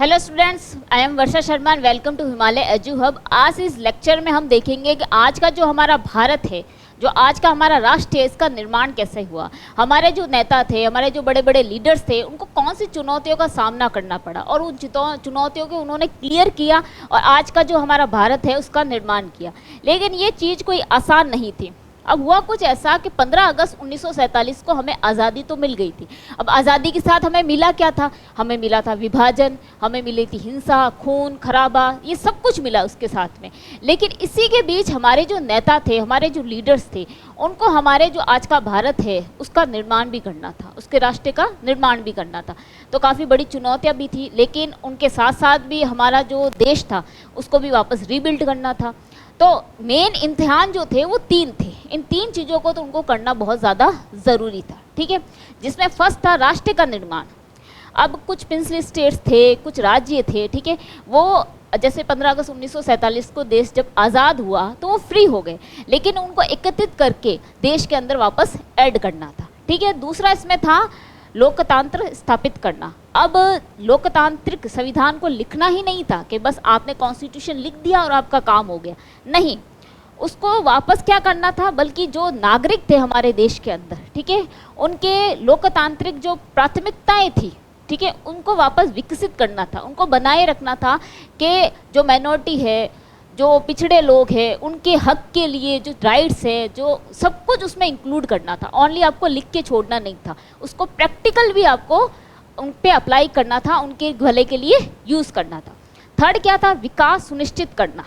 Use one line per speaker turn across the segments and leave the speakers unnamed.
Hello students, I am Varsha Sharma and welcome to Himalaya Edu Hub. आज इस lecture में हम देखेंगे कि आज का जो हमारा भारत है, जो आज का हमारा राष्ट्र है, इसका निर्माण कैसे हुआ। हमारे जो नेता थे, हमारे जो बड़े बड़े लीडर्स थे, उनको कौन सी चुनौतियों का सामना करना पड़ा और उन चुनौतियों को उन्होंने क्लियर किया और आज का जो हमारा भारत है उसका निर्माण किया। लेकिन ये चीज़ कोई आसान नहीं थी। अब हुआ कुछ ऐसा कि 15 अगस्त 1947 को हमें आज़ादी तो मिल गई थी। अब आज़ादी के साथ हमें मिला क्या था? हमें मिला था विभाजन, हमें मिली थी हिंसा, खून खराबा, ये सब कुछ मिला उसके साथ में। लेकिन इसी के बीच हमारे जो नेता थे, हमारे जो लीडर्स थे, उनको हमारे जो आज का भारत है उसका निर्माण भी करना था, उसके राष्ट्र का निर्माण भी करना था। तो काफ़ी बड़ी चुनौतियाँ भी थी, लेकिन उनके साथ साथ भी हमारा जो देश था उसको भी वापस रीबिल्ड करना था। तो मेन इम्तिहान जो थे वो 3 थे। इन 3 चीज़ों को तो उनको करना बहुत ज़्यादा ज़रूरी था, ठीक है। जिसमें फर्स्ट था राष्ट्र का निर्माण। अब कुछ प्रिंसली स्टेट्स थे, कुछ राज्य थे, ठीक है। वो जैसे 15 अगस्त 1947 को देश जब आज़ाद हुआ तो वो फ्री हो गए, लेकिन उनको एकत्रित करके देश के अंदर वापस ऐड करना था, ठीक है। दूसरा इसमें था लोकतंत्र स्थापित करना। अब लोकतांत्रिक संविधान को लिखना ही नहीं था कि बस आपने कॉन्स्टिट्यूशन लिख दिया और आपका काम हो गया, नहीं, उसको वापस क्या करना था, बल्कि जो नागरिक थे हमारे देश के अंदर, ठीक है, उनके लोकतांत्रिक जो प्राथमिकताएं थी, ठीक है, उनको वापस विकसित करना था, उनको बनाए रखना था कि जो माइनॉरिटी है, जो पिछड़े लोग हैं, उनके हक के लिए जो राइट्स है, जो सब कुछ उसमें इंक्लूड करना था। ओनली आपको लिख के छोड़ना नहीं था, उसको प्रैक्टिकल भी आपको उन पे अप्लाई करना था, उनके भले के लिए यूज़ करना था। थर्ड क्या था? विकास सुनिश्चित करना।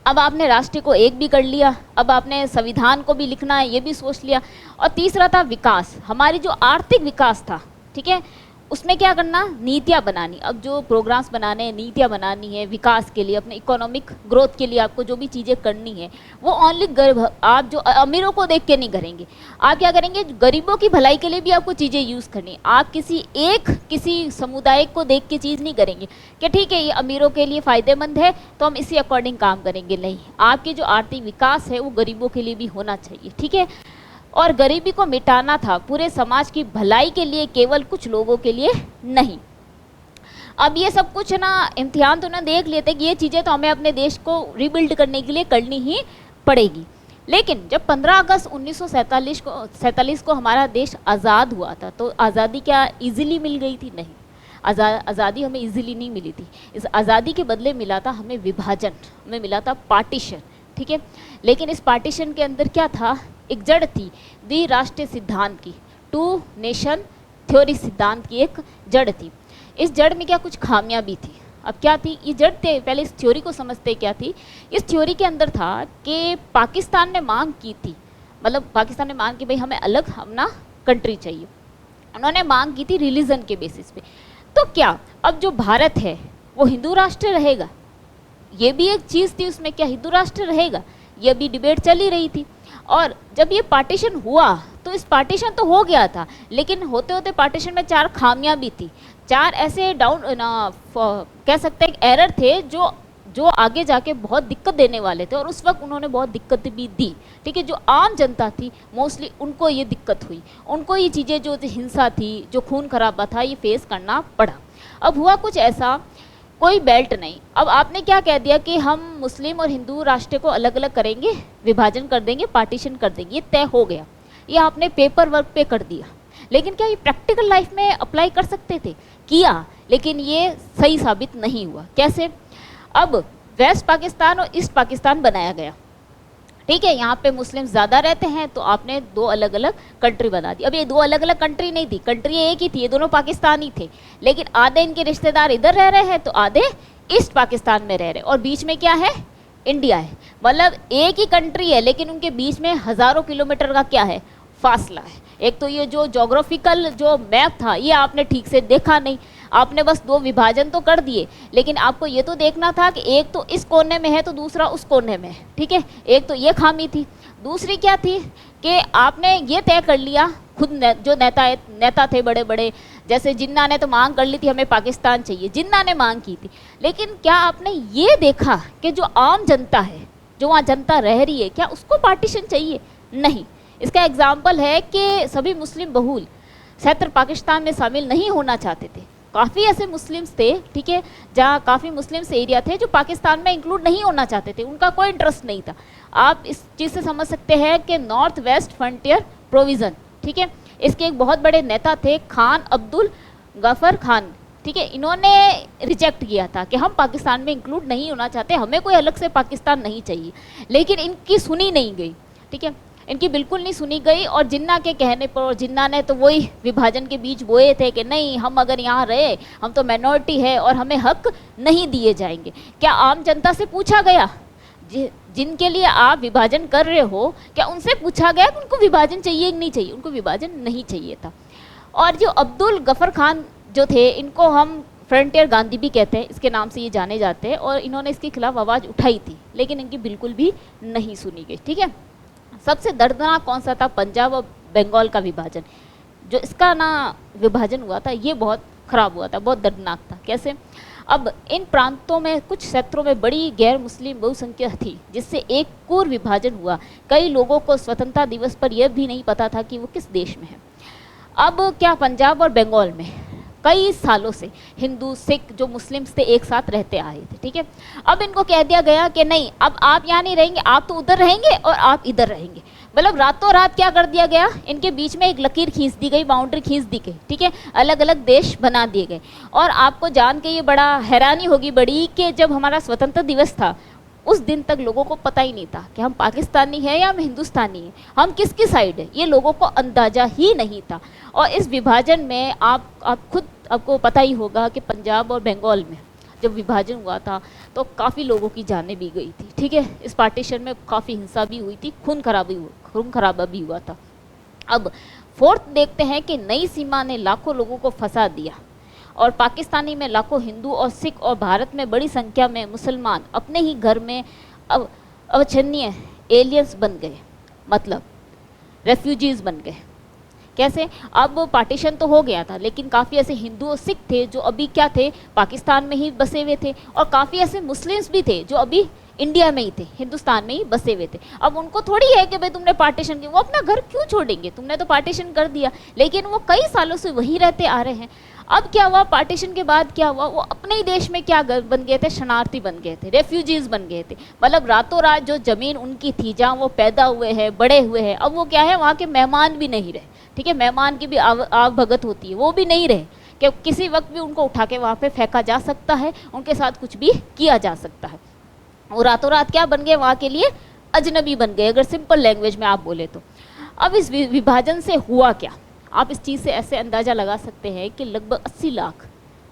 अब आपने राष्ट्र को एक भी कर लिया, अब आपने संविधान को भी लिखना है, ये भी सोच लिया। और तीसरा था विकास, हमारी जो आर्थिक विकास था, ठीक है, उसमें क्या करना? नीतियाँ बनानी। अब जो प्रोग्राम्स बनाने हैं, नीतियाँ बनानी है विकास के लिए, अपने इकोनॉमिक ग्रोथ के लिए आपको जो भी चीज़ें करनी है वो ओनली आप जो अमीरों को देख के नहीं करेंगे। आप क्या करेंगे? गरीबों की भलाई के लिए भी आपको चीज़ें यूज़ करनी। आप किसी समुदाय को देख के चीज़ नहीं करेंगे कि ठीक है ये अमीरों के लिए फ़ायदेमंद है तो हम इसी अकॉर्डिंग काम करेंगे, नहीं। आपकी जो आर्थिक विकास है वो गरीबों के लिए भी होना चाहिए, ठीक है। और गरीबी को मिटाना था पूरे समाज की भलाई के लिए, केवल कुछ लोगों के लिए नहीं। अब ये सब कुछ ना इम्तिहान तो ना देख लेते कि ये चीज़ें तो हमें अपने देश को रिबिल्ड करने के लिए करनी ही पड़ेगी। लेकिन जब 15 अगस्त 1947 को हमारा देश आज़ाद हुआ था तो आज़ादी क्या ईजिली मिल गई थी? नहीं, आज़ादी हमें ईजिली नहीं मिली थी। इस आज़ादी के बदले मिला था हमें विभाजन, हमें मिला था पार्टीशन, ठीक है। लेकिन इस पार्टीशन के अंदर क्या था? एक जड़ थी द्विराष्ट्रीय सिद्धांत की, 2 नेशन थ्योरी सिद्धांत की एक जड़ थी। इस जड़ में क्या कुछ खामियां भी थी। अब क्या थी ये जड़? थे पहले इस थ्योरी को समझते क्या थी। इस थ्योरी के अंदर था कि पाकिस्तान ने मांग की थी, मतलब पाकिस्तान ने मांग की भाई हमें अलग अपना कंट्री चाहिए। उन्होंने मांग की थी रिलीजन के बेसिस पे। तो क्या अब जो भारत है वो हिंदू राष्ट्र रहेगा? ये भी एक चीज़ थी उसमें, क्या हिंदू राष्ट्र रहेगा? ये भी डिबेट चल ही रही थी। और जब ये पार्टीशन हुआ तो इस पार्टीशन तो हो गया था, लेकिन होते होते पार्टीशन में 4 खामियां भी थी, 4 ऐसे कह सकते हैं एरर थे जो आगे जाके बहुत दिक्कत देने वाले थे। और उस वक्त उन्होंने बहुत दिक्कत भी दी, ठीक है। जो आम जनता थी मोस्टली उनको ये दिक्कत हुई, उनको ये चीज़ें जो हिंसा थी, जो खून खराबा था, ये फेस करना पड़ा। अब हुआ कुछ ऐसा, कोई बेल्ट नहीं। अब आपने क्या कह दिया कि हम मुस्लिम और हिंदू राष्ट्र को अलग अलग करेंगे, विभाजन कर देंगे, पार्टीशन कर देंगे, ये तय हो गया, ये आपने पेपर वर्क पे कर दिया। लेकिन क्या ये प्रैक्टिकल लाइफ में अप्लाई कर सकते थे? किया, लेकिन ये सही साबित नहीं हुआ। कैसे? अब वेस्ट पाकिस्तान और ईस्ट पाकिस्तान बनाया गया, ठीक है। यहाँ पे मुस्लिम ज़्यादा रहते हैं तो आपने 2 अलग अलग कंट्री बना दी। अब ये 2 अलग अलग कंट्री नहीं थी, कंट्री एक ही थी, ये दोनों पाकिस्तानी थे। लेकिन आधे इनके रिश्तेदार इधर रह रहे हैं तो आधे ईस्ट पाकिस्तान में रह रहे हैं, और बीच में क्या है? इंडिया है। मतलब एक ही कंट्री है लेकिन उनके बीच में हज़ारों किलोमीटर का क्या है? फासला है। एक तो ये जो जोग्राफिकल जो मैप था ये आपने ठीक से देखा नहीं, आपने बस 2 विभाजन तो कर दिए, लेकिन आपको ये तो देखना था कि एक तो इस कोने में है तो दूसरा उस कोने में है, ठीक है। एक तो ये खामी थी। दूसरी क्या थी कि आपने ये तय कर लिया, खुद जो नेता थे बड़े बड़े, जैसे जिन्ना ने तो मांग कर ली थी हमें पाकिस्तान चाहिए, जिन्ना ने मांग की थी। लेकिन क्या आपने ये देखा कि जो आम जनता है, जो वहाँ जनता रह रही है, क्या उसको पार्टीशन चाहिए? नहीं। इसका एग्जाम्पल है कि सभी मुस्लिम बहुल क्षेत्र पाकिस्तान में शामिल नहीं होना चाहते थे, काफ़ी ऐसे मुस्लिम्स थे, ठीक है, जहाँ काफ़ी मुस्लिम्स एरिया थे जो पाकिस्तान में इंक्लूड नहीं होना चाहते थे, उनका कोई इंटरेस्ट नहीं था। आप इस चीज़ से समझ सकते हैं कि नॉर्थ वेस्ट फ्रंटियर प्रोविज़न, ठीक है, इसके एक बहुत बड़े नेता थे खान अब्दुल गफर खान, ठीक है, इन्होंने रिजेक्ट किया था कि हम पाकिस्तान में इंक्लूड नहीं होना चाहते, हमें कोई अलग से पाकिस्तान नहीं चाहिए। लेकिन इनकी सुनी नहीं गई, ठीक है, इनकी बिल्कुल नहीं सुनी गई। और जिन्ना के कहने पर, और जिन्ना ने तो वही विभाजन के बीच बोए थे कि नहीं, हम अगर यहाँ रहे, हम तो माइनॉरिटी है और हमें हक नहीं दिए जाएंगे। क्या आम जनता से पूछा गया जिनके लिए आप विभाजन कर रहे हो, क्या उनसे पूछा गया कि उनको विभाजन चाहिए कि नहीं चाहिए? उनको विभाजन नहीं चाहिए था। और जो अब्दुल गफर खान जो थे, इनको हम फ्रंटियर गांधी भी कहते हैं, इसके नाम से ये जाने जाते हैं, और इन्होंने इसके खिलाफ आवाज़ उठाई थी, लेकिन इनकी बिल्कुल भी नहीं सुनी गई, ठीक है। सबसे दर्दनाक कौन सा था? पंजाब और बंगाल का विभाजन। जो इसका ना विभाजन हुआ था, ये बहुत ख़राब हुआ था, बहुत दर्दनाक था। कैसे? अब इन प्रांतों में कुछ क्षेत्रों में बड़ी गैर मुस्लिम बहुसंख्या थी, जिससे एक पूर्व विभाजन हुआ। कई लोगों को स्वतंत्रता दिवस पर यह भी नहीं पता था कि वो किस देश में है। अब क्या, पंजाब और बंगाल में कई सालों से हिंदू सिख जो मुस्लिम्स थे एक साथ रहते आए थे, ठीक है। अब इनको कह दिया गया कि नहीं, अब आप यहाँ नहीं रहेंगे, आप तो उधर रहेंगे और आप इधर रहेंगे। मतलब रातों रात क्या कर दिया गया, इनके बीच में एक लकीर खींच दी गई, बाउंड्री खींच दी गई, ठीक है, अलग अलग देश बना दिए गए। और आपको जान के ये बड़ा हैरानी होगी बड़ी कि जब हमारा स्वतंत्रता दिवस था, उस दिन तक लोगों को पता ही नहीं था कि हम पाकिस्तानी हैं या हम हिंदुस्तानी हैं, हम किसकी साइड है, ये लोगों को अंदाज़ा ही नहीं था। और इस विभाजन में आपको पता ही होगा कि पंजाब और बंगाल में जब विभाजन हुआ था तो काफ़ी लोगों की जानें भी गई थी, ठीक है। इस पार्टीशन में काफ़ी हिंसा भी हुई थी, खून खराबा भी हुआ था। अब फोर्थ देखते हैं कि नई सीमा ने लाखों लोगों को फंसा दिया, और पाकिस्तानी में लाखों हिंदू और सिख और भारत में बड़ी संख्या में मुसलमान अपने ही घर में अवच्छिन्नीय एलियंस बन गए, मतलब रेफ्यूजीज़ बन गए। कैसे? अब पार्टीशन तो हो गया था, लेकिन काफ़ी ऐसे हिंदू और सिख थे जो अभी क्या थे, पाकिस्तान में ही बसे हुए थे, और काफ़ी ऐसे मुस्लिम्स भी थे जो अभी इंडिया में ही थे, हिंदुस्तान में ही बसे हुए थे। अब उनको थोड़ी है कि भाई तुमने पार्टीशन किया, वो अपना घर क्यों छोड़ेंगे, तुमने तो पार्टीशन कर दिया, लेकिन वो कई सालों से वहीं रहते आ रहे हैं। अब क्या हुआ, पार्टीशन के बाद क्या हुआ, वो अपने ही देश में क्या बन गए थे, शरणार्थी बन गए थे, रेफ्यूजीज बन गए थे। मतलब रातों रात जो ज़मीन उनकी थी, जहाँ वो पैदा हुए हैं, बड़े हुए हैं, अब वो क्या है, वहाँ के मेहमान भी नहीं रहे, ठीक है, मेहमान की भी आग भगत होती है, वो भी नहीं रहे कि किसी वक्त भी उनको उठा के वहाँ पे फेंका जा सकता है, उनके साथ कुछ भी किया जा सकता है। वो रातों रात क्या बन गए, वहाँ के लिए अजनबी बन गए, अगर सिंपल लैंग्वेज में आप बोले तो। अब इस विभाजन से हुआ क्या, आप इस चीज़ से ऐसे अंदाज़ा लगा सकते हैं कि लगभग 80 लाख,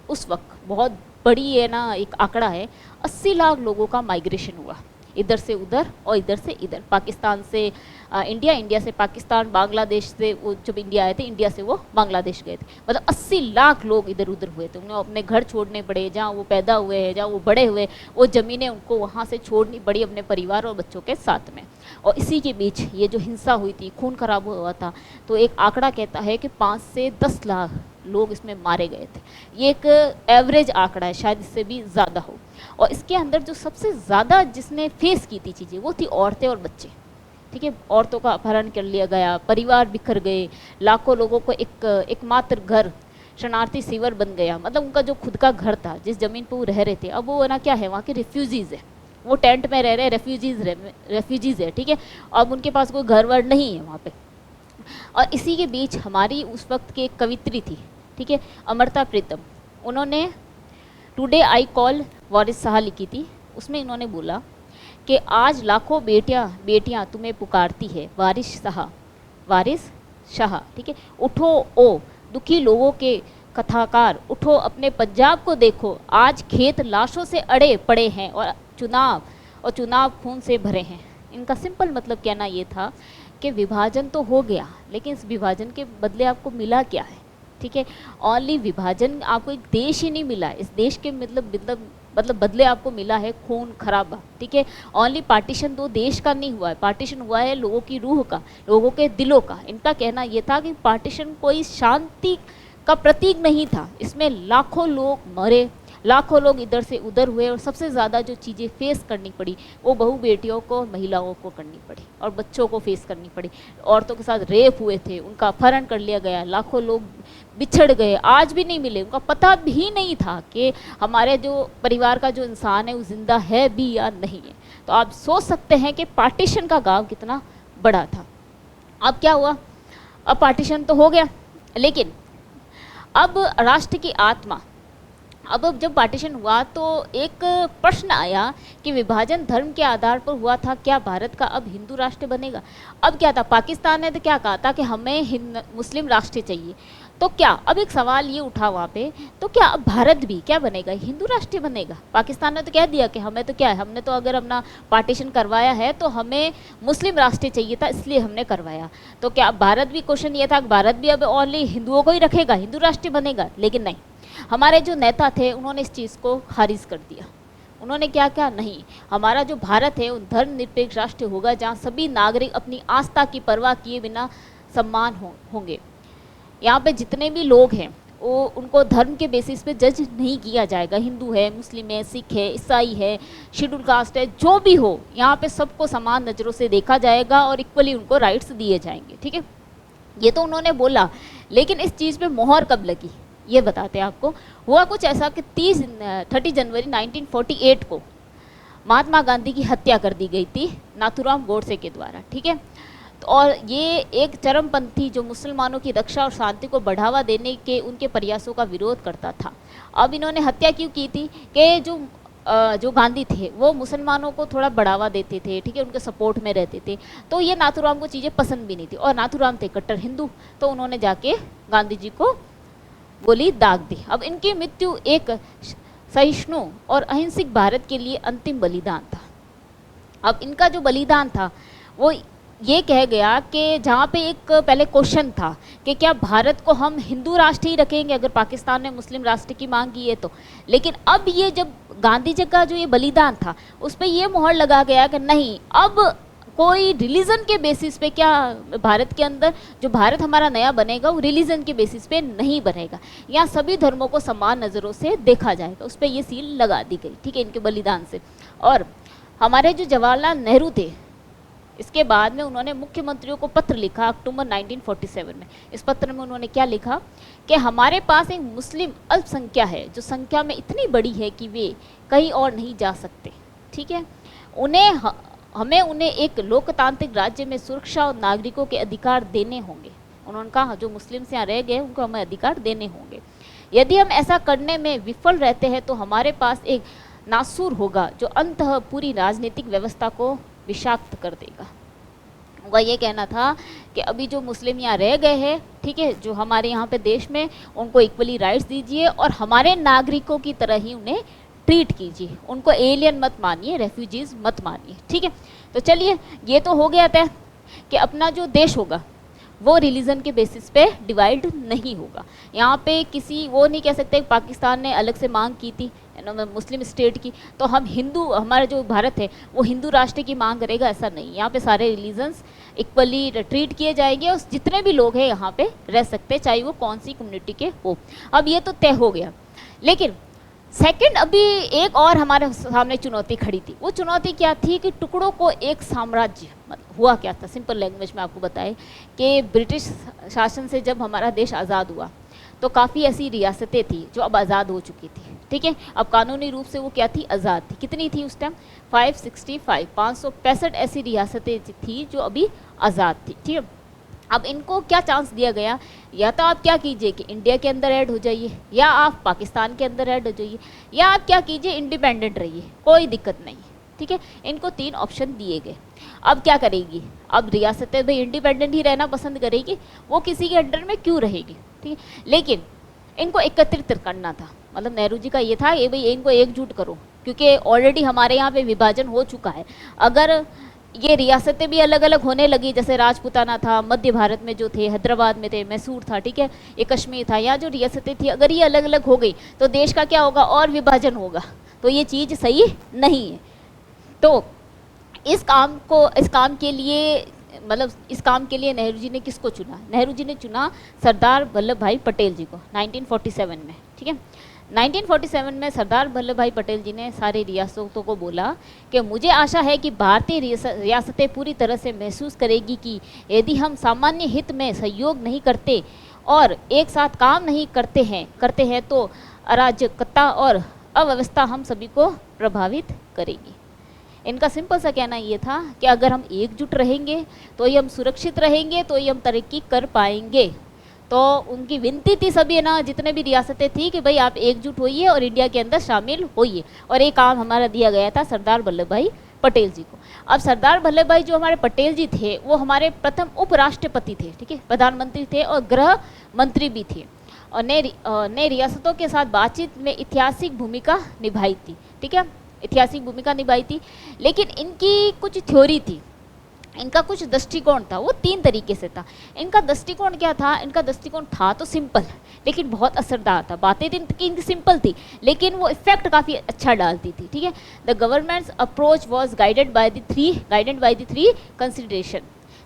उस वक्त बहुत बड़ी है ना एक आंकड़ा है, 80 लाख लोगों का माइग्रेशन हुआ, इधर से उधर और इधर से इधर, पाकिस्तान से इंडिया, इंडिया से पाकिस्तान, बांग्लादेश से वो जब इंडिया आए थे, इंडिया से वो बांग्लादेश गए थे। मतलब 80 लाख लोग इधर उधर हुए थे, उन्हें अपने घर छोड़ने पड़े, जहाँ वो पैदा हुए हैं, जहाँ वो बड़े हुए, वो ज़मीनें उनको वहाँ से छोड़नी पड़ी अपने परिवार और बच्चों के साथ में। और इसी के बीच ये जो हिंसा हुई थी, खून खराब हुआ था, तो एक आंकड़ा कहता है कि 5 से 10 लाख लोग इसमें मारे गए थे। ये एक एवरेज आंकड़ा है, शायद इससे भी ज़्यादा हो। और इसके अंदर जो सबसे ज़्यादा जिसने फेस की थी चीज़ें, वो थी औरतें और बच्चे, ठीक है। औरतों का अपहरण कर लिया गया, परिवार बिखर गए, लाखों लोगों को एकमात्र घर शरणार्थी शिविर बन गया। मतलब उनका जो खुद का घर था, जिस ज़मीन पर वो रह रहे थे, अब वो ना क्या है, वहाँ के रेफ्यूजीज़ है, वो टेंट में रह रहे, रेफ्यूजीज़ है, ठीक है। अब उनके पास कोई घर वर नहीं है वहाँ पे। और इसी के बीच हमारी उस वक्त की एक कवित्री थी, ठीक है, अमृता प्रीतम, उन्होंने टुडे आई कॉल वारिस शाह लिखी थी। उसमें इन्होंने बोला कि आज लाखों बेटियां तुम्हें पुकारती है, वारिस शाह, ठीक है। उठो ओ दुखी लोगों के कथाकार, उठो अपने पंजाब को देखो, आज खेत लाशों से अड़े पड़े हैं और चुनाव खून से भरे हैं। इनका सिंपल मतलब कहना ये था कि विभाजन तो हो गया, लेकिन इस विभाजन के बदले आपको मिला क्या है, ठीक है। ओनली विभाजन, आपको एक देश ही नहीं मिला, इस देश के मतलब बदले आपको मिला है खून खराबा, ठीक है। ओनली पार्टीशन तो देश का नहीं हुआ है, पार्टीशन हुआ है लोगों की रूह का, लोगों के दिलों का। इनका कहना ये था कि पार्टीशन कोई शांति का प्रतीक नहीं था, इसमें लाखों लोग मरे, लाखों लोग इधर से उधर हुए और सबसे ज़्यादा जो चीज़ें फेस करनी पड़ी वो बहू बेटियों को, महिलाओं को करनी पड़ी और बच्चों को फेस करनी पड़ी। औरतों के साथ रेप हुए थे, उनका अपहरण कर लिया गया, लाखों लोग बिछड़ गए, आज भी नहीं मिले, उनका पता भी नहीं था कि हमारे जो परिवार का जो इंसान है वो जिंदा है भी या नहीं है। तो आप सोच सकते हैं कि पार्टीशन का गांव कितना बड़ा था। अब क्या हुआ, अब पार्टीशन तो हो गया, लेकिन अब राष्ट्र की आत्मा, अब जब पार्टीशन हुआ तो एक प्रश्न आया कि विभाजन धर्म के आधार पर हुआ था, क्या भारत का अब हिंदू राष्ट्र बनेगा? अब क्या था, पाकिस्तान ने तो क्या कहा था कि हमें मुस्लिम राष्ट्र चाहिए, तो क्या अब एक सवाल ये उठा वहाँ पे, तो क्या अब भारत भी क्या बनेगा, हिंदू राष्ट्र बनेगा? पाकिस्तान ने तो कह दिया कि हमें तो क्या है, हमने तो अगर अपना पार्टीशन करवाया है तो हमें मुस्लिम राष्ट्र चाहिए था इसलिए हमने करवाया। तो क्या भारत भी, क्वेश्चन ये था कि भारत भी अब ओनली हिंदुओं को ही रखेगा, हिंदू राष्ट्र बनेगा? लेकिन नहीं, हमारे जो नेता थे उन्होंने इस चीज़ को खारिज कर दिया। उन्होंने क्या कहा, नहीं, हमारा जो भारत है वो धर्मनिरपेक्ष राष्ट्र होगा जहाँ सभी नागरिक अपनी आस्था की परवाह किए बिना सम्मान होंगे। यहाँ पे जितने भी लोग हैं वो उनको धर्म के बेसिस पे जज नहीं किया जाएगा, हिंदू है, मुस्लिम है, सिख है, ईसाई है, शेड्यूल कास्ट है, जो भी हो, यहाँ पे सबको समान नज़रों से देखा जाएगा और इक्वली उनको राइट्स दिए जाएंगे। ठीक है, ये तो उन्होंने बोला, लेकिन इस चीज़ पे मोहर कब लगी ये बताते हैं आपको। हुआ कुछ ऐसा कि 30 जनवरी 1948 को महात्मा गांधी की हत्या कर दी गई थी नाथूराम गोडसे के द्वारा। ठीक है, तो और ये एक चरमपंथी जो मुसलमानों की रक्षा और शांति को बढ़ावा देने के उनके प्रयासों का विरोध करता था। अब इन्होंने हत्या क्यों की थी कि जो गांधी थे वो मुसलमानों को थोड़ा बढ़ावा देते थे, ठीक है, उनके सपोर्ट में रहते थे, तो ये नाथूराम को चीज़ें पसंद भी नहीं थी, और नाथूराम थे कट्टर हिंदू, तो उन्होंने जाके गांधी जी को गोली दाग दी। अब इनकी मृत्यु एक सहिष्णु और अहिंसक भारत के लिए अंतिम बलिदान था। अब इनका जो बलिदान था वो ये कह गया कि जहाँ पे एक पहले क्वेश्चन था कि क्या भारत को हम हिंदू राष्ट्र ही रखेंगे अगर पाकिस्तान ने मुस्लिम राष्ट्र की मांग की है तो, लेकिन अब ये जब गांधी जी का जो ये बलिदान था उस पर ये मोहर लगा गया कि नहीं, अब कोई रिलीजन के बेसिस पे, क्या भारत के अंदर जो भारत हमारा नया बनेगा वो रिलीजन के बेसिस पे नहीं बनेगा, यहाँ सभी धर्मों को समान नज़रों से देखा जाएगा, उस पर ये सील लगा दी गई। ठीक है, इनके बलिदान से। और हमारे जो जवाहरलाल नेहरू थे, इसके बाद में उन्होंने मुख्यमंत्रियों को पत्र लिखा अक्टूबर 1947 में। इस पत्र में उन्होंने क्या लिखा कि हमारे पास एक मुस्लिम अल्पसंख्या है जो संख्या में इतनी बड़ी है कि वे कहीं और नहीं जा सकते। ठीक है, हमें उन्हें एक लोकतांत्रिक राज्य में सुरक्षा और नागरिकों के अधिकार देने होंगे। उन्होंने कहा जो मुस्लिम यहाँ रह गए उनको हमें अधिकार देने होंगे। यदि हम ऐसा करने में विफल रहते हैं तो हमारे पास एक नासूर होगा जो अंततः पूरी राजनीतिक व्यवस्था को विषाक्त कर देगा। उनका ये कहना था कि अभी जो मुस्लिम यहाँ रह गए हैं, ठीक है, जो हमारे यहाँ पे देश में, उनको इक्वली राइट्स दीजिए और हमारे नागरिकों की तरह ही उन्हें ट्रीट कीजिए, उनको एलियन मत मानिए, रेफ्यूजीज मत मानिए। ठीक है, तो चलिए ये तो हो गया था कि अपना जो देश होगा वो रिलीजन के बेसिस पे डिवाइड नहीं होगा। यहाँ पे किसी वो नहीं कह सकते पाकिस्तान ने अलग से मांग की थी मुस्लिम स्टेट की तो हम हिंदू, हमारा जो भारत है वो हिंदू राष्ट्र की मांग करेगा, ऐसा नहीं। यहाँ पे सारे रिलीजन्स इक्वली ट्रीट किए जाएंगे और जितने भी लोग हैं यहाँ पे रह सकते हैं, चाहे वो कौन सी कम्युनिटी के हो। अब ये तो तय हो गया, लेकिन सेकंड अभी एक और हमारे सामने चुनौती खड़ी थी। वो चुनौती क्या थी कि टुकड़ों को एक साम्राज्य, हुआ क्या था, सिंपल लैंग्वेज में आपको बताएं कि ब्रिटिश शासन से जब हमारा देश आज़ाद हुआ तो काफ़ी ऐसी रियासतें थी जो अब आज़ाद हो चुकी थी। ठीक है, अब कानूनी रूप से वो क्या थी, आज़ाद थी। कितनी थी उस टाइम, 565 ऐसी रियासतें थी जो अभी आज़ाद थी। ठीक है, अब इनको क्या चांस दिया गया, या तो आप क्या कीजिए कि इंडिया के अंदर ऐड हो जाइए, या आप पाकिस्तान के अंदर ऐड हो जाइए, या आप क्या कीजिए इंडिपेंडेंट रहिए, कोई दिक्कत नहीं। ठीक है, इनको 3 ऑप्शन दिए गए। अब क्या करेगी, अब रियासतें भाई इंडिपेंडेंट ही रहना पसंद करेगी, वो किसी के अंडर में क्यों रहेगी। ठीक है, लेकिन इनको एकत्रित करना था, मतलब नेहरू जी का ये था ये भाई इनको एकजुट करो, क्योंकि ऑलरेडी हमारे यहाँ पे विभाजन हो चुका है। अगर ये रियासतें भी अलग अलग होने लगी, जैसे राजपूताना था, मध्य भारत में जो थे, हैदराबाद में थे, मैसूर था, ठीक है, ये कश्मीर था, यहाँ जो रियासतें थी अगर ये अलग अलग हो गई तो देश का क्या होगा, और विभाजन होगा, तो ये चीज़ सही नहीं है। तो इस काम के लिए नेहरू जी ने किसको चुना, नेहरू जी ने चुना सरदार वल्लभ भाई पटेल जी को 1947 में। ठीक है, 1947 में सरदार वल्लभ भाई पटेल जी ने सारी रियासतों को बोला कि मुझे आशा है कि भारतीय रियासतें पूरी तरह से महसूस करेगी कि यदि हम सामान्य हित में सहयोग नहीं करते और एक साथ काम नहीं करते हैं तो अराजकता और अव्यवस्था हम सभी को प्रभावित करेगी। इनका सिंपल सा कहना ये था कि अगर हम एकजुट रहेंगे तो ही हम सुरक्षित रहेंगे, तो ही हम तरक्की कर पाएंगे। तो उनकी विनती थी सभी ना, जितने भी रियासतें थी, कि भाई आप एकजुट होइए और इंडिया के अंदर शामिल होइए। और ये काम हमारा दिया गया था सरदार वल्लभ भाई पटेल जी को। अब सरदार वल्लभ भाई जो हमारे पटेल जी थे वो हमारे प्रथम उपराष्ट्रपति थे, ठीक है, प्रधानमंत्री थे और गृह मंत्री भी थे, और ने रियासतों के साथ बातचीत में ऐतिहासिक भूमिका निभाई थी, ठीक है, ऐतिहासिक भूमिका निभाई थी। लेकिन इनकी कुछ थ्योरी थी, इनका कुछ दृष्टिकोण था, वो 3 तरीके से था। इनका दृष्टिकोण क्या था? इनका दृष्टिकोण था तो सिंपल, लेकिन बहुत असरदार था। बातें इनकी सिंपल थी, लेकिन वो इफेक्ट काफ़ी अच्छा डालती थी, ठीक है। The governments approach was guided by the three consideration,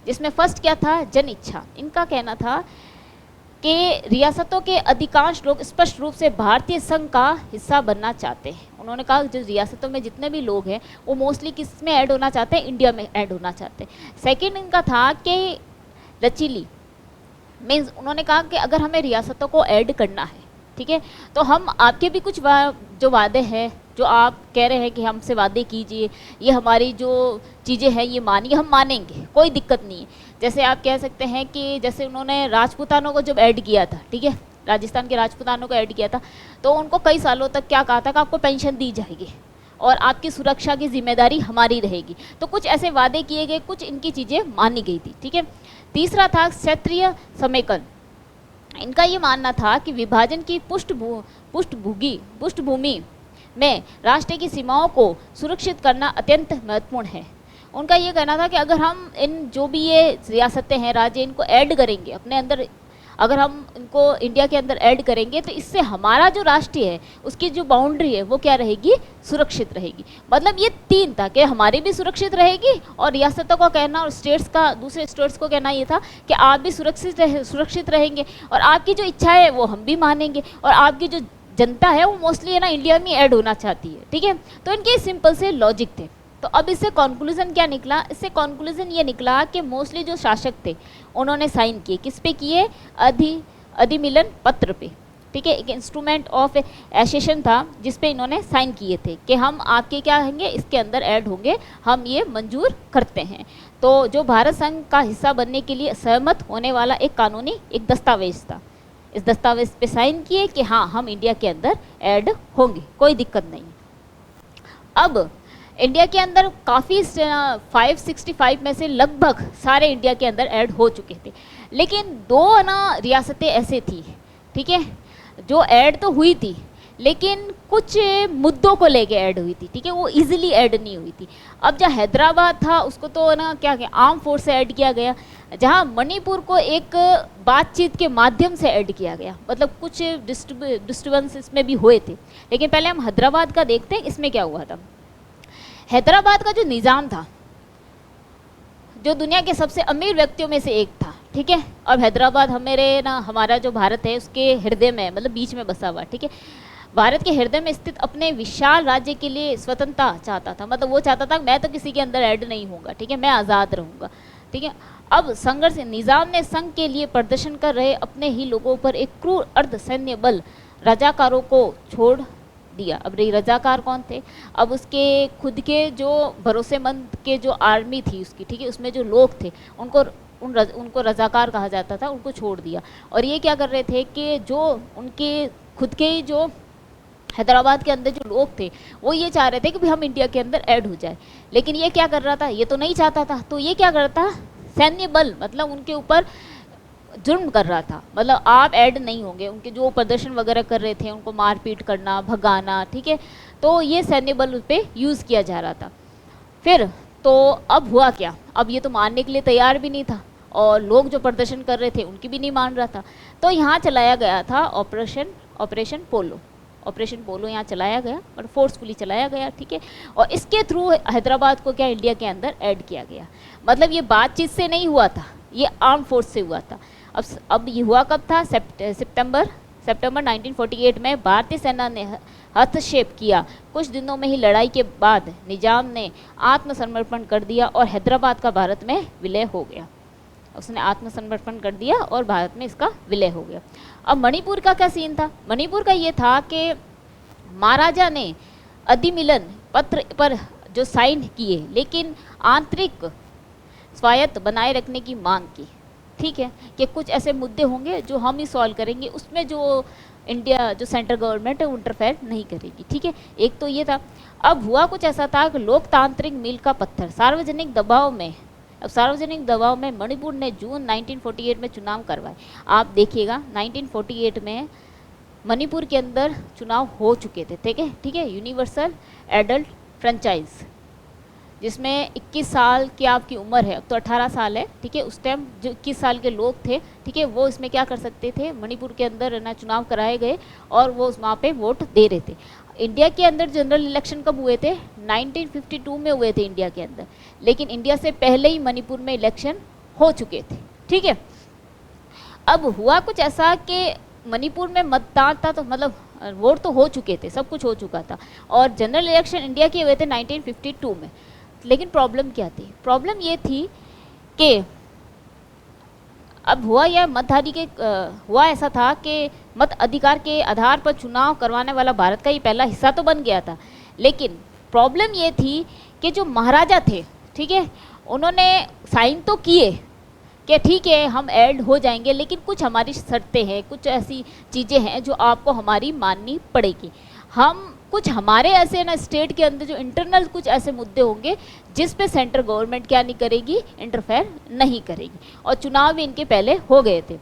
जिसमें फर्स्ट क्या था? जन इच्छा। इनका कहना था कि रियासतों के अधिकांश लोग स्पष्ट रूप से भारतीय संघ का हिस्सा बनना चाहते हैं। उन्होंने कहा जो रियासतों में जितने भी लोग हैं वो मोस्टली किस में ऐड होना चाहते हैं? इंडिया में ऐड होना चाहते हैं। सेकंड इनका था कि लचीली, मीन्स उन्होंने कहा कि अगर हमें रियासतों को ऐड करना है, ठीक है, तो हम आपके भी कुछ जो वादे हैं, जो आप कह रहे हैं कि हमसे वादे कीजिए, ये हमारी जो चीज़ें हैं ये मानिए, हम मानेंगे, कोई दिक्कत नहीं है। जैसे आप कह सकते हैं कि जैसे उन्होंने राजपूतानों को जब ऐड किया था, ठीक है, राजस्थान के राजपूतानों को ऐड किया था, तो उनको कई सालों तक क्या कहा था कि आपको पेंशन दी जाएगी और आपकी सुरक्षा की जिम्मेदारी हमारी रहेगी। तो कुछ ऐसे वादे किए गए, कुछ इनकी चीज़ें मानी गई थी, ठीक है। तीसरा था क्षेत्रीय समेकन। इनका ये मानना था कि विभाजन की पृष्ठभूमि में राष्ट्र की सीमाओं को सुरक्षित करना अत्यंत महत्वपूर्ण है। उनका ये कहना था कि अगर हम इन जो भी ये रियासतें हैं, राज्य, इनको ऐड करेंगे अपने अंदर, अगर हम इनको इंडिया के अंदर ऐड करेंगे तो इससे हमारा जो राष्ट्र है उसकी जो बाउंड्री है वो क्या रहेगी? सुरक्षित रहेगी। मतलब ये 3 था कि हमारी भी सुरक्षित रहेगी, और रियासतों को कहना और स्टेट्स का, दूसरे स्टेट्स को कहना ये था कि आप भी सुरक्षित रहेंगे और आपकी जो इच्छा है वो हम भी मानेंगे, और आपकी जो जनता है वो मोस्टली है ना इंडिया में ऐड होना चाहती है, ठीक है। तो इनके सिंपल से लॉजिक थे। तो अब इससे कॉन्क्लूजन क्या निकला? इससे कॉन्क्लूजन ये निकला कि मोस्टली जो शासक थे उन्होंने साइन किए, किस पे किए? अधिमिलन पत्र पे, ठीक है, एक इंस्ट्रूमेंट ऑफ एसेशन था जिस पे इन्होंने साइन किए थे कि हम आपके क्या होंगे, इसके अंदर ऐड होंगे, हम ये मंजूर करते हैं। तो जो भारत संघ का हिस्सा बनने के लिए सहमत होने वाला एक कानूनी एक दस्तावेज था। इस दस्तावेज पे साइन किए कि हाँ हम इंडिया के अंदर ऐड होंगे, कोई दिक्कत नहीं। अब इंडिया के अंदर काफ़ी 565 में से लगभग सारे इंडिया के अंदर ऐड हो चुके थे, लेकिन 2 ना रियासतें ऐसे थी, ठीक है, जो ऐड तो हुई थी लेकिन कुछ मुद्दों को लेके ऐड हुई थी, ठीक है, वो इजीली ऐड नहीं हुई थी। अब जहाँ हैदराबाद था उसको तो ना क्या आर्म फोर्स से ऐड किया गया, जहाँ मणिपुर को एक बातचीत के माध्यम से ऐड किया गया, मतलब कुछ डिस्टर्बेंस इसमें भी हुए थे। लेकिन पहले हम हैदराबाद का देखते हैं, इसमें क्या हुआ था। हैदराबाद का जो निज़ाम था, जो दुनिया के सबसे अमीर व्यक्तियों में से एक था, ठीक है। अब हैदराबाद हमारा जो भारत है उसके हृदय में, मतलब बीच में बसा हुआ, ठीक है, भारत के हृदय में स्थित अपने विशाल राज्य के लिए स्वतंत्रता चाहता था। मतलब वो चाहता था मैं तो किसी के अंदर ऐड नहीं होऊंगा, ठीक है, मैं आज़ाद रहूँगा, ठीक है। अब संघर्ष निज़ाम ने संघ के लिए प्रदर्शन कर रहे अपने ही लोगों पर एक क्रूर अर्ध सैन्य बल रजाकारों को छोड़ दिया। अब रजाकार कौन थे? अब उसके खुद के जो भरोसेमंद के जो आर्मी थी उसकी, ठीक है, उसमें जो लोग थे उनको रजाकार कहा जाता था, उनको छोड़ दिया। और ये क्या कर रहे थे कि जो उनके खुद के जो हैदराबाद के अंदर जो लोग थे वो ये चाह रहे थे कि भाई हम इंडिया के अंदर ऐड हो जाए, लेकिन ये क्या कर रहा था? ये तो नहीं चाहता था। तो ये क्या करता? सैन्य बल, मतलब उनके ऊपर जुर्म कर रहा था, मतलब आप ऐड नहीं होंगे। उनके जो प्रदर्शन वगैरह कर रहे थे उनको मारपीट करना, भगाना, ठीक है, तो ये सैन्य बल उस पर यूज़ किया जा रहा था। फिर तो अब हुआ क्या? अब ये तो मानने के लिए तैयार भी नहीं था, और लोग जो प्रदर्शन कर रहे थे उनकी भी नहीं मान रहा था। तो यहाँ चलाया गया था ऑपरेशन पोलो। ऑपरेशन पोलो यहाँ चलाया गया और फोर्सफुली चलाया गया, ठीक है, और इसके थ्रू हैदराबाद को क्या इंडिया के अंदर ऐड किया गया। मतलब ये बातचीत से नहीं हुआ था, ये आर्म फोर्स से हुआ था। अब ये हुआ कब था? सितंबर सितंबर 1948 में भारतीय सेना ने हस्तक्षेप किया। कुछ दिनों में ही लड़ाई के बाद निजाम ने आत्मसमर्पण कर दिया और हैदराबाद का भारत में विलय हो गया। उसने आत्मसमर्पण कर दिया और भारत में इसका विलय हो गया। अब मणिपुर का क्या सीन था? मणिपुर का ये था कि महाराजा ने अधिमिलन पत्र पर जो साइन किए, लेकिन आंतरिक स्वायत्त बनाए रखने की मांग की। ठीक है, कि कुछ ऐसे मुद्दे होंगे जो हम ही सॉल्व करेंगे, उसमें जो इंडिया जो सेंट्रल गवर्नमेंट है वो इंटरफेयर नहीं करेगी। ठीक है, एक तो ये था। अब हुआ कुछ ऐसा था कि लोकतांत्रिक मील का पत्थर सार्वजनिक दबाव में, अब सार्वजनिक दबाव में मणिपुर ने जून 1948 में चुनाव करवाए। आप देखिएगा 1948 में मणिपुर के अंदर चुनाव हो चुके थे। ठीक है, यूनिवर्सल एडल्ट फ्रेंचाइज, जिसमें 21 साल की आपकी उम्र है, अब तो 18 साल है। ठीक है, उस टाइम जो 21 साल के लोग थे, ठीक है, वो इसमें क्या कर सकते थे, मणिपुर के अंदर ना चुनाव कराए गए और वो वहाँ पे वोट दे रहे थे। इंडिया के अंदर जनरल इलेक्शन कब हुए थे? 1952 में हुए थे इंडिया के अंदर, लेकिन इंडिया से पहले ही मणिपुर में इलेक्शन हो चुके थे। ठीक है, अब हुआ कुछ ऐसा कि मणिपुर में मतदान था, तो मतलब वोट तो हो चुके थे, सब कुछ हो चुका था, और जनरल इलेक्शन इंडिया के हुए थे 1952 में। लेकिन प्रॉब्लम क्या थी? प्रॉब्लम ये थी कि अब हुआ यह मतधारी के हुआ ऐसा था कि मत अधिकार के आधार पर चुनाव करवाने वाला भारत का ही पहला हिस्सा तो बन गया था, लेकिन प्रॉब्लम ये थी कि जो महाराजा थे, ठीक है, उन्होंने साइन तो किए कि ठीक है हम ऐड हो जाएंगे, लेकिन कुछ हमारी शर्तें हैं, कुछ ऐसी चीज़ें हैं जो आपको हमारी माननी पड़ेगी। हम कुछ हमारे ऐसे ना स्टेट के अंदर जो इंटरनल कुछ ऐसे मुद्दे होंगे जिस पे सेंट्रल गवर्नमेंट क्या नहीं करेगी, इंटरफेयर नहीं करेगी, और चुनाव भी इनके पहले हो गए थे।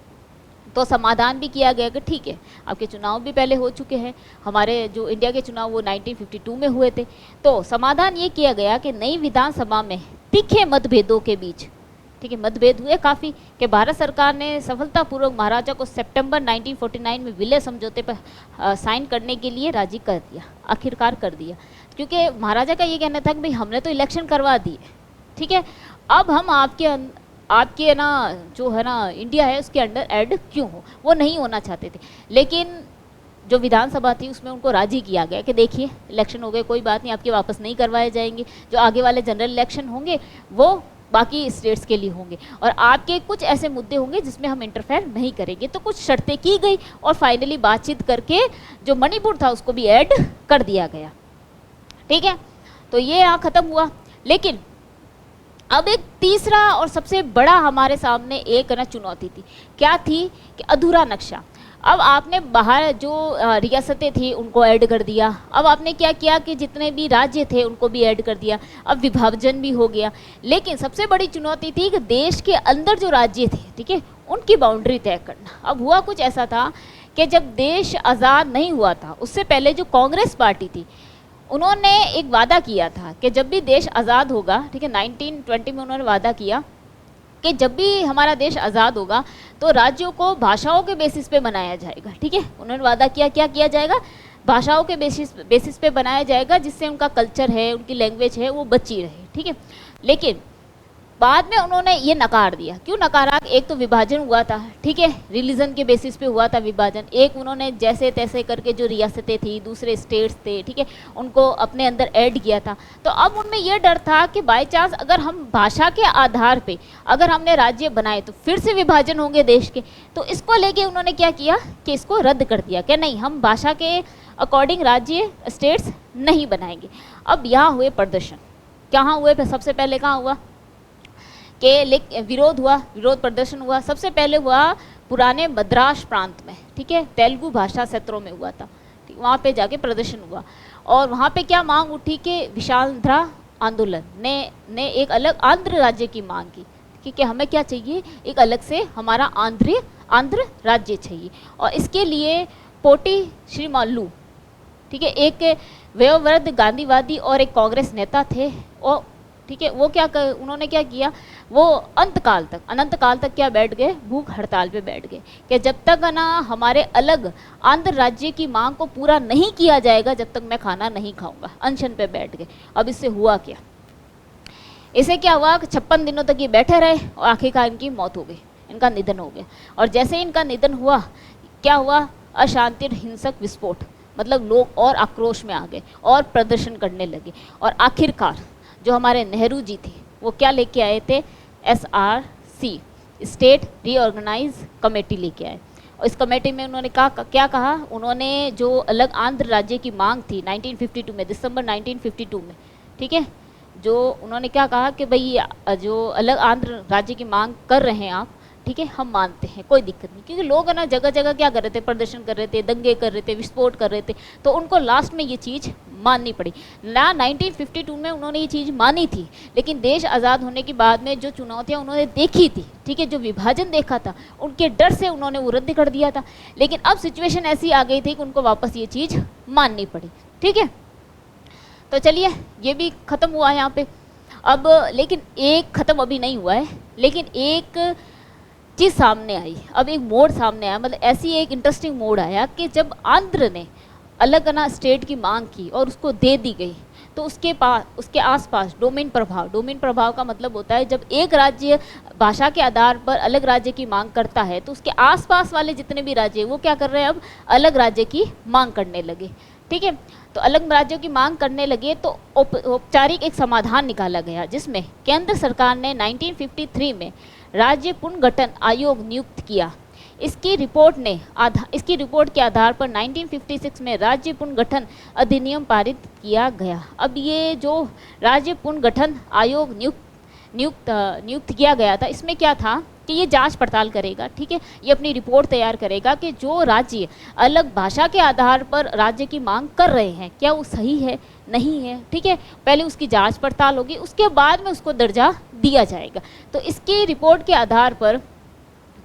तो समाधान भी किया गया कि ठीक है आपके चुनाव भी पहले हो चुके हैं, हमारे जो इंडिया के चुनाव वो 1952 में हुए थे। तो समाधान ये किया गया कि नई विधानसभा में तीखे मतभेदों के बीच, ठीक है, मतभेद हुए काफ़ी, कि भारत सरकार ने सफलतापूर्वक महाराजा को सितंबर 1949 में विलय समझौते पर साइन करने के लिए राजी कर दिया, आखिरकार कर दिया, क्योंकि महाराजा का ये कहना था कि भाई हमने तो इलेक्शन करवा दिए, ठीक है, अब हम आपके ना जो है ना इंडिया है उसके अंडर ऐड क्यों हो, वो नहीं होना चाहते थे। लेकिन जो विधानसभा थी उसमें उनको राजी किया गया कि देखिए इलेक्शन हो गए, कोई बात नहीं, आपके वापस नहीं करवाए जाएंगे, जो आगे वाले जनरल इलेक्शन होंगे वो बाकी स्टेट्स के लिए होंगे, और आपके कुछ ऐसे मुद्दे होंगे जिसमें हम इंटरफेयर नहीं करेंगे। तो कुछ शर्तें की गई और फाइनली बातचीत करके जो मणिपुर था उसको भी ऐड कर दिया गया। ठीक है, तो ये यहाँ ख़त्म हुआ। लेकिन अब एक तीसरा और सबसे बड़ा हमारे सामने एक ना चुनौती थी, क्या थी कि अधूरा नक्शा। अब आपने बाहर जो रियासतें थी उनको ऐड कर दिया, अब आपने क्या किया कि जितने भी राज्य थे उनको भी ऐड कर दिया, अब विभाजन भी हो गया। लेकिन सबसे बड़ी चुनौती थी कि देश के अंदर जो राज्य थे, ठीक है, उनकी बाउंड्री तय करना। अब हुआ कुछ ऐसा था कि जब देश आज़ाद नहीं हुआ था उससे पहले जो कांग्रेस पार्टी थी उन्होंने एक वादा किया था कि जब भी देश आज़ाद होगा, ठीक है, 1920 में उन्होंने वादा किया कि जब भी हमारा देश आज़ाद होगा तो राज्यों को भाषाओं के बेसिस पे बनाया जाएगा। ठीक है, उन्होंने वादा किया, क्या किया जाएगा, भाषाओं के बेसिस पे बनाया जाएगा, जिससे उनका कल्चर है, उनकी लैंग्वेज है वो बची रहे। ठीक है, लेकिन बाद में उन्होंने ये नकार दिया। क्यों नकारा? एक तो विभाजन हुआ था, ठीक है, रिलीजन के बेसिस पे हुआ था विभाजन। एक उन्होंने जैसे तैसे करके जो रियासतें थी, दूसरे स्टेट्स थे, ठीक है, उनको अपने अंदर ऐड किया था। तो अब उनमें यह डर था कि बाय चांस अगर हम भाषा के आधार पे अगर हमने राज्य बनाए तो फिर से विभाजन होंगे देश के। तो इसको लेके उन्होंने क्या किया कि इसको रद्द कर दिया कि नहीं, हम भाषा के अकॉर्डिंग राज्य स्टेट्स नहीं बनाएंगे। अब यहाँ हुए प्रदर्शन, कहाँ हुए? सबसे पहले कहाँ हुआ के विरोध हुआ, विरोध प्रदर्शन हुआ। सबसे पहले हुआ पुराने मद्रास प्रांत में, ठीक है, तेलुगु भाषा क्षेत्रों में हुआ था, वहाँ पे जाके प्रदर्शन हुआ। और वहाँ पे क्या मांग उठी कि विशालांध्र आंदोलन ने एक अलग आंध्र राज्य की मांग की कि हमें क्या चाहिए, एक अलग से हमारा आंध्र राज्य चाहिए। और इसके लिए पोटी श्रीमालू, ठीक है, एक वयोवृद्ध गांधीवादी और एक कांग्रेस नेता थे, और ठीक है, वो उन्होंने क्या किया, वो अनंत काल तक क्या बैठ गए, भूख हड़ताल पे बैठ गए कि जब तक ना हमारे अलग आंध्र राज्य की मांग को पूरा नहीं किया जाएगा जब तक मैं खाना नहीं खाऊंगा। अनशन पे बैठ गए। अब इससे हुआ क्या, इसे क्या हुआ कि 56 दिनों तक ये बैठे रहे और आखिरकार इनकी मौत हो गई, इनका निधन हो गया। और जैसे इनका निधन हुआ, क्या हुआ, अशांति और हिंसक विस्फोट, मतलब लोग और आक्रोश में आ गए और प्रदर्शन करने लगे। और आखिरकार जो हमारे नेहरू जी थे वो क्या लेके आए थे, SRC, स्टेट रीऑर्गेनाइज कमेटी लेके आए। और इस कमेटी में उन्होंने क्या कहा, उन्होंने जो अलग आंध्र राज्य की मांग थी 1952 में, दिसंबर 1952 में, ठीक है, जो उन्होंने क्या कहा कि भाई जो अलग आंध्र राज्य की मांग कर रहे हैं आप, ठीक है, हम मानते हैं, कोई दिक्कत नहीं। क्योंकि लोग है ना जगह जगह क्या कर रहे थे, प्रदर्शन कर रहे थे, दंगे कर रहे थे, विस्फोट कर रहे थे, तो उनको लास्ट में ये चीज़ माननी पड़ी ना। 1952 में उन्होंने ये चीज़ मानी थी, लेकिन देश आज़ाद होने के बाद में जो चुनौतियाँ उन्होंने देखी थी, ठीक है, जो विभाजन देखा था, उनके डर से उन्होंने वो रद्द कर दिया था। लेकिन अब सिचुएशन ऐसी आ गई थी कि उनको वापस ये चीज़ माननी पड़ी, ठीक है। तो चलिए ये भी ख़त्म हुआ है यहाँ पे। अब लेकिन एक ख़त्म अभी नहीं हुआ है, लेकिन एक चीज़ सामने आई, अब एक मोड़ सामने आया, मतलब ऐसी एक इंटरेस्टिंग मोड़ आया कि जब आंध्र ने अलग अलग स्टेट की मांग की और उसको दे दी गई, तो उसके आसपास डोमेन प्रभाव का मतलब होता है जब एक राज्य भाषा के आधार पर अलग राज्य की मांग करता है तो उसके आसपास वाले जितने भी राज्य वो क्या कर रहे हैं, अब अलग राज्य की मांग करने लगे, ठीक है। तो अलग राज्यों की मांग करने लगे तो औपचारिक एक समाधान निकाला गया, जिसमें केंद्र सरकार ने 1953 में राज्य पुनर्गठन आयोग नियुक्त किया। इसकी रिपोर्ट के आधार पर 1956 में राज्य पुनर्गठन अधिनियम पारित किया गया। अब ये जो राज्य पुनर्गठन आयोग नियुक्त किया गया था, इसमें क्या था कि ये जांच पड़ताल करेगा, ठीक है, ये अपनी रिपोर्ट तैयार करेगा कि जो राज्य अलग भाषा के आधार पर राज्य की मांग कर रहे हैं क्या वो सही है नहीं है, ठीक है, पहले उसकी जांच पड़ताल होगी, उसके बाद में उसको दर्जा दिया जाएगा। तो इसकी रिपोर्ट के आधार पर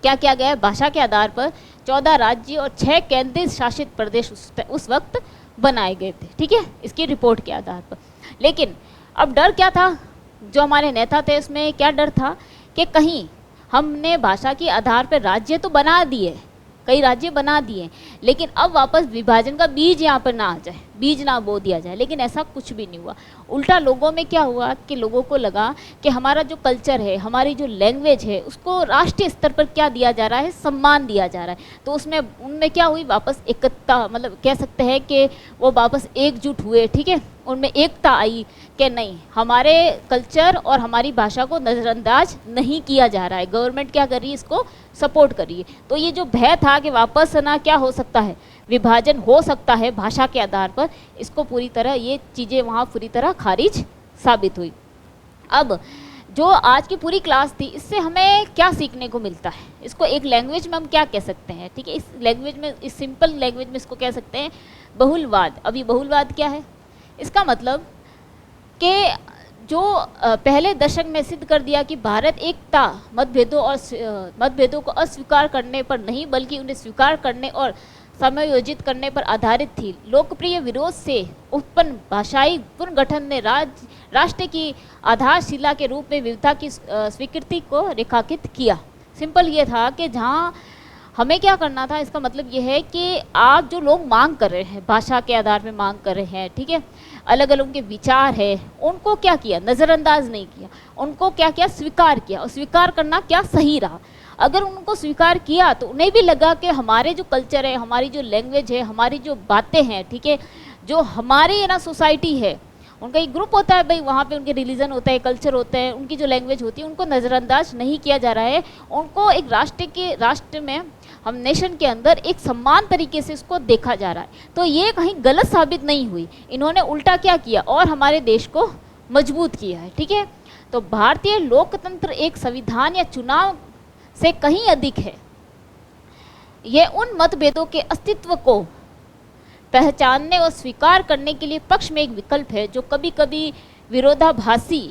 क्या किया गया है, भाषा के आधार पर 14 राज्य और 6 केंद्रीय शासित प्रदेश उस वक्त बनाए गए थे, ठीक है, इसकी रिपोर्ट के आधार पर। लेकिन अब डर क्या था, जो हमारे नेता थे उसमें क्या डर था कि कहीं हमने भाषा के आधार पर राज्य तो बना दिए, कई राज्य बना दिए, लेकिन अब वापस विभाजन का बीज यहाँ पर ना आ जाए, बीज ना बो दिया जाए। लेकिन ऐसा कुछ भी नहीं हुआ। उल्टा लोगों में क्या हुआ कि लोगों को लगा कि हमारा जो कल्चर है, हमारी जो लैंग्वेज है, उसको राष्ट्रीय स्तर पर क्या दिया जा रहा है, सम्मान दिया जा रहा है। तो उसमें उनमें क्या हुई, वापस एकता, मतलब कह सकते हैं कि वो वापस एकजुट हुए, ठीक है, उनमें एकता आई कि नहीं, हमारे कल्चर और हमारी भाषा को नज़रअंदाज नहीं किया जा रहा है, गवर्नमेंट क्या कर रही है, इसको सपोर्ट कर रही है। तो ये जो भय था कि वापस ना क्या हो सकता है, विभाजन हो सकता है भाषा के आधार पर, इसको पूरी तरह ये चीज़ें वहाँ पूरी तरह खारिज साबित हुई। अब जो आज की पूरी क्लास थी, इससे हमें क्या सीखने को मिलता है, इसको एक लैंग्वेज में हम क्या कह सकते हैं, ठीक है, इस लैंग्वेज में, इस सिंपल लैंग्वेज में इसको कह सकते हैं बहुलवाद। अब ये बहुलवाद क्या है, इसका मतलब कि जो पहले दशक में सिद्ध कर दिया कि भारत एकता, मतभेदों को अस्वीकार करने पर नहीं बल्कि उन्हें स्वीकार करने और समायोजित करने पर आधारित थी। लोकप्रिय विरोध से उत्पन्न भाषाई पुनर्गठन ने राष्ट्र की आधारशिला के रूप में विविधता की स्वीकृति को रेखांकित किया। सिंपल ये था कि जहाँ हमें क्या करना था, इसका मतलब ये है कि आप जो लोग मांग कर रहे हैं, भाषा के आधार पर मांग कर रहे हैं, ठीक है, अलग अलग उनके विचार है, उनको क्या किया, नज़रअंदाज नहीं किया, उनको क्या किया, स्वीकार किया। और स्वीकार करना क्या सही रहा। अगर उनको स्वीकार किया तो उन्हें भी लगा कि हमारे जो कल्चर है, हमारी जो लैंग्वेज है, हमारी जो बातें हैं, ठीक है, जो हमारी ना सोसाइटी है, उनका एक ग्रुप होता है भाई, वहाँ पे उनके रिलीजन होता है, कल्चर होता है, उनकी जो लैंग्वेज होती है, उनको नज़रअंदाज नहीं किया जा रहा है। उनको एक राष्ट्र में, हम नेशन के अंदर एक सम्मान तरीके से इसको देखा जा रहा है। तो ये कहीं गलत साबित नहीं हुई, इन्होंने उल्टा क्या किया और हमारे देश को मजबूत किया है, ठीक है। तो भारतीय लोकतंत्र एक संविधान या चुनाव से कहीं अधिक है। यह उन मतभेदों के अस्तित्व को पहचानने और स्वीकार करने के लिए पक्ष में एक विकल्प है, जो कभी कभी विरोधाभासी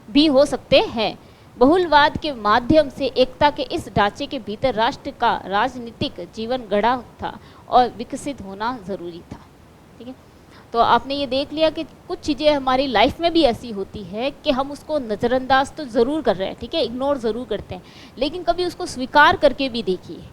भी हो सकते हैं। बहुलवाद के माध्यम से एकता के इस ढांचे के भीतर राष्ट्र का राजनीतिक जीवन गढ़ा था और विकसित होना ज़रूरी था, ठीक है। तो आपने ये देख लिया कि कुछ चीज़ें हमारी लाइफ में भी ऐसी होती है कि हम उसको नज़रअंदाज तो ज़रूर कर रहे हैं, ठीक है, इग्नोर ज़रूर करते हैं, लेकिन कभी उसको स्वीकार करके भी देखिए,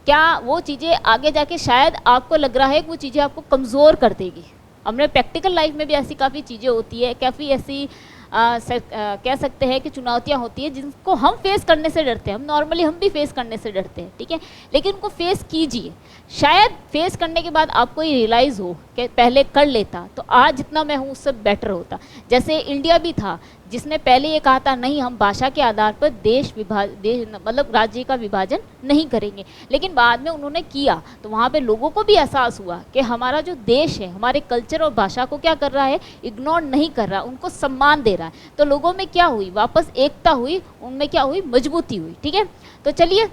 क्या वो चीज़ें आगे जाके शायद आपको लग रहा है कि वो चीज़ें आपको कमज़ोर कर देगी। हमने प्रैक्टिकल लाइफ में भी ऐसी काफ़ी चीज़ें होती है, काफ़ी ऐसी कह सकते हैं कि चुनौतियाँ होती हैं जिनको हम फेस करने से डरते हैं। हम नॉर्मली हम भी फेस करने से डरते हैं, ठीक है, लेकिन उनको फेस कीजिए। शायद फेस करने के बाद आपको ये रियलाइज़ हो कि पहले कर लेता तो आज जितना मैं हूँ उससे बेटर होता। जैसे इंडिया भी था जिसने पहले ये कहा था नहीं हम भाषा के आधार पर देश मतलब राज्य का विभाजन नहीं करेंगे, लेकिन बाद में उन्होंने किया तो वहाँ पे लोगों को भी एहसास हुआ कि हमारा जो देश है हमारे कल्चर और भाषा को क्या कर रहा है, इग्नोर नहीं कर रहा, उनको सम्मान दे रहा है। तो लोगों में क्या हुई, वापस एकता हुई, उनमें क्या हुई, मजबूती हुई। ठीक है, तो चलिए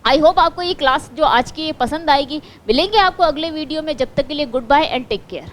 आई होप आपको ये क्लास जो आज की पसंद आएगी। मिलेंगे आपको अगले वीडियो में, जब तक के लिए good bye and take care.